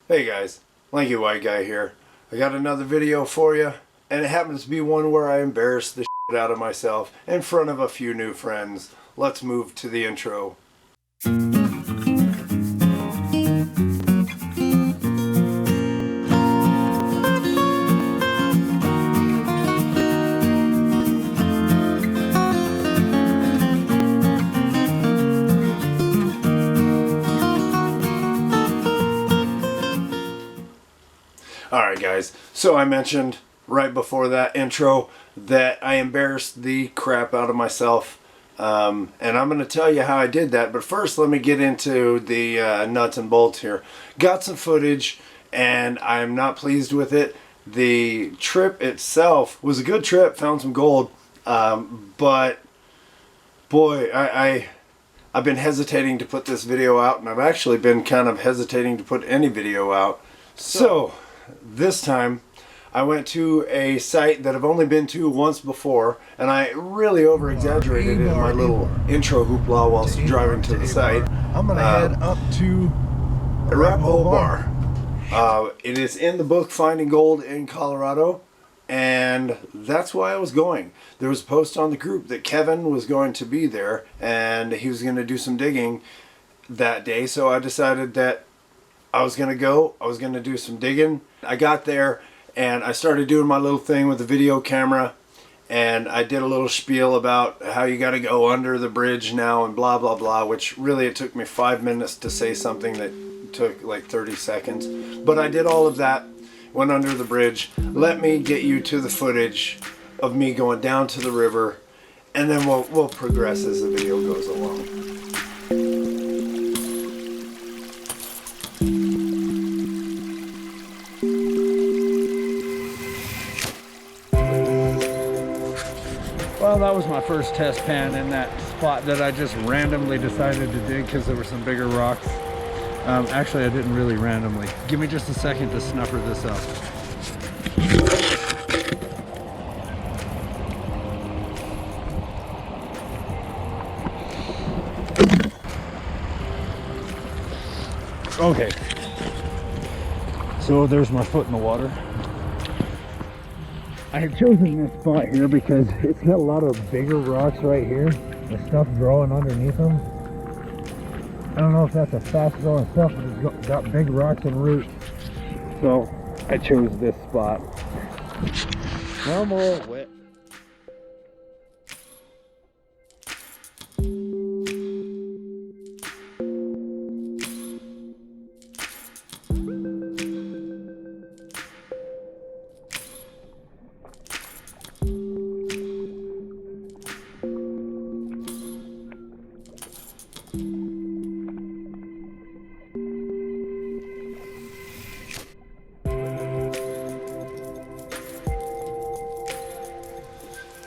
Hey guys, Lanky White Guy here. I got another video for you, and it happens to be one where I embarrass the shit out of myself in front of a few new friends. Let's move to the intro. Alright guys, so I mentioned right before that intro that I embarrassed the crap out of myself, and I'm going to tell you how I did that, but first let me get into the nuts and bolts here. Got some footage and I'm not pleased with it. The trip itself was a good trip, found some gold, but boy, I've been hesitating to put this video out, and I've actually been kind of hesitating to put any video out. So this time I went to a site that I've only been to once before, and I really over-exaggerated in my little intro hoopla whilst driving to the site. I'm gonna head up to ABAR. It is in the book Finding Gold in Colorado, and that's why I was going. There was a post on the group that Kevin was going to be there and he was going to do some digging that day, so I decided that I was going to go. I was going to do some digging. I got there and I started doing my little thing with the video camera, and I did a little spiel about how you got to go under the bridge now and blah blah blah, which really it took me 5 minutes to say something that took like 30 seconds. But I did all of that, went under the bridge. Let me get you to the footage of me going down to the river, and then we'll progress as the video goes along. Well, that was my first test pan in that spot that I just randomly decided to dig because there were some bigger rocks. Actually, I didn't really randomly. Give me just a second to snuffer this up. Okay. So there's my foot in the water. I have chosen this spot here because it's got a lot of bigger rocks right here. The stuff growing underneath them. I don't know if that's a fast growing stuff, but it's got big rocks and roots. So I chose this spot. Now I'm a little wet.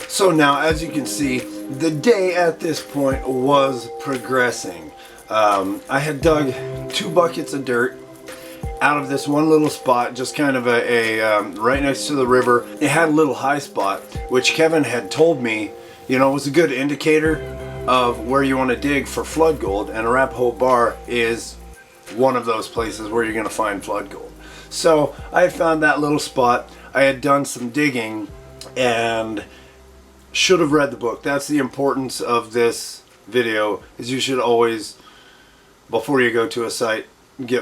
So now, as you can see, the day at this point was progressing. I had dug 2 buckets of dirt out of this one little spot, just kind of right next to the river. It had a little high spot, which Kevin had told me, you know, was a good indicator of where you want to dig for flood gold, and Arapahoe Bar is one of those places where you're going to find flood gold. So I had found that little spot. I had done some digging and should have read the book. That's the importance of this video, is you should always, before you go to a site,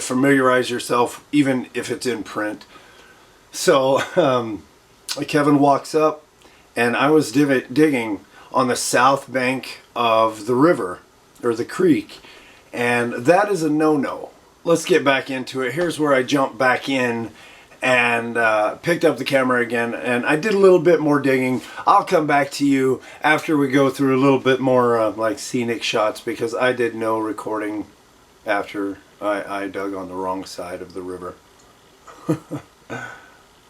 familiarize yourself, even if it's in print. So Kevin walks up, and I was digging on the south bank of the river, or the creek, and that is a no-no. Let's get back into it. Here's where I jumped back in and picked up the camera again, and I did a little bit more digging. I'll come back to you after we go through a little bit more like scenic shots, because I did no recording after I dug on the wrong side of the river.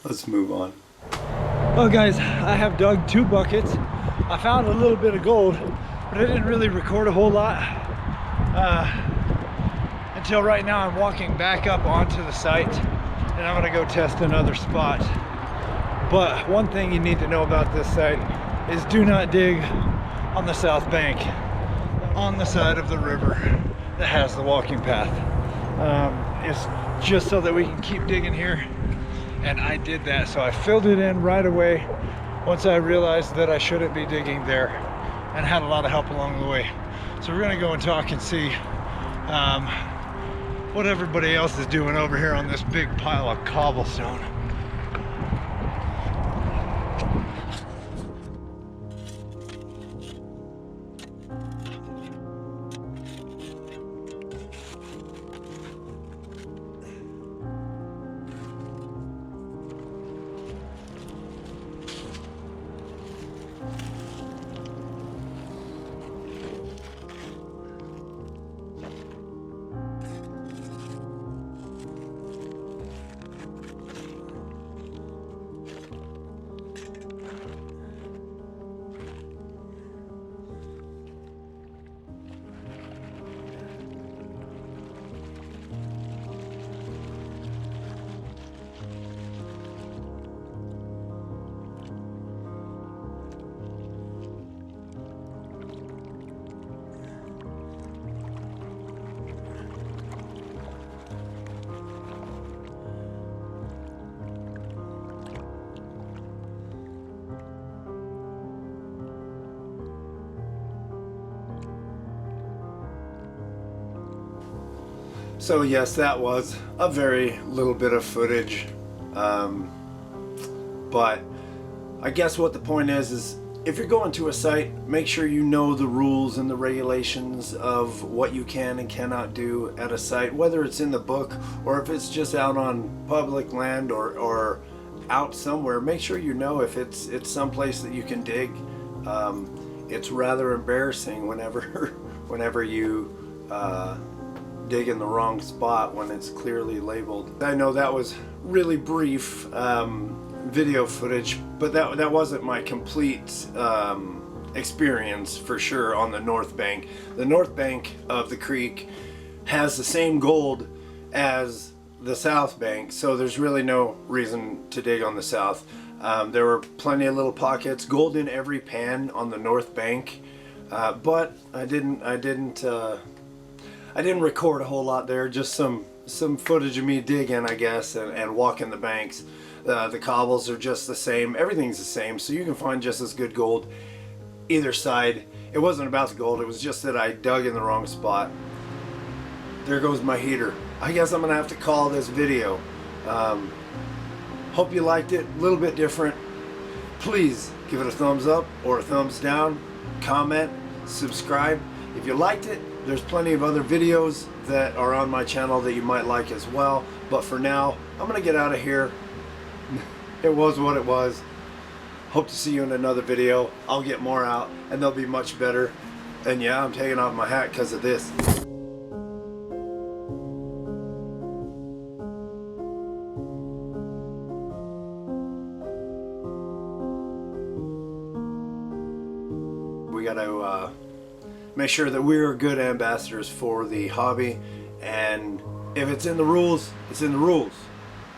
Let's move on. Well guys, I have dug 2 buckets. I found a little bit of gold, but I didn't really record a whole lot until right now. I'm walking back up onto the site, and I'm gonna go test another spot. But one thing you need to know about this site is do not dig on the south bank, on the side of the river that has the walking path. It's just so that we can keep digging here. And I did that, so I filled it in right away once I realized that I shouldn't be digging there, and had a lot of help along the way. So we're gonna go and talk and see what everybody else is doing over here on this big pile of cobblestone. So yes, that was a very little bit of footage, but I guess what the point is if you're going to a site, make sure you know the rules and the regulations of what you can and cannot do at a site, whether it's in the book or if it's just out on public land or out somewhere. Make sure you know if it's someplace that you can dig. It's rather embarrassing whenever you dig in the wrong spot when it's clearly labeled. I know that was really brief video footage, but that wasn't my complete experience for sure on the north bank. The north bank of the creek has the same gold as the south bank, so there's really no reason to dig on the south. There were plenty of little pockets, gold in every pan on the north bank, but I didn't record a whole lot there, just some footage of me digging, I guess, and walking the banks. The cobbles are just the same, everything's the same, so you can find just as good gold either side. It wasn't about the gold, it was just that I dug in the wrong spot. There goes my heater. I guess I'm gonna have to call this video. Hope you liked it, a little bit different. Please give it a thumbs up or a thumbs down, comment, subscribe. If you liked it, there's plenty of other videos that are on my channel that you might like as well. But for now, I'm gonna get out of here. It was what it was. Hope to see you in another video. I'll get more out and they'll be much better. And yeah, I'm taking off my hat because of this. We gotta make sure that we're good ambassadors for the hobby, and if it's in the rules, it's in the rules.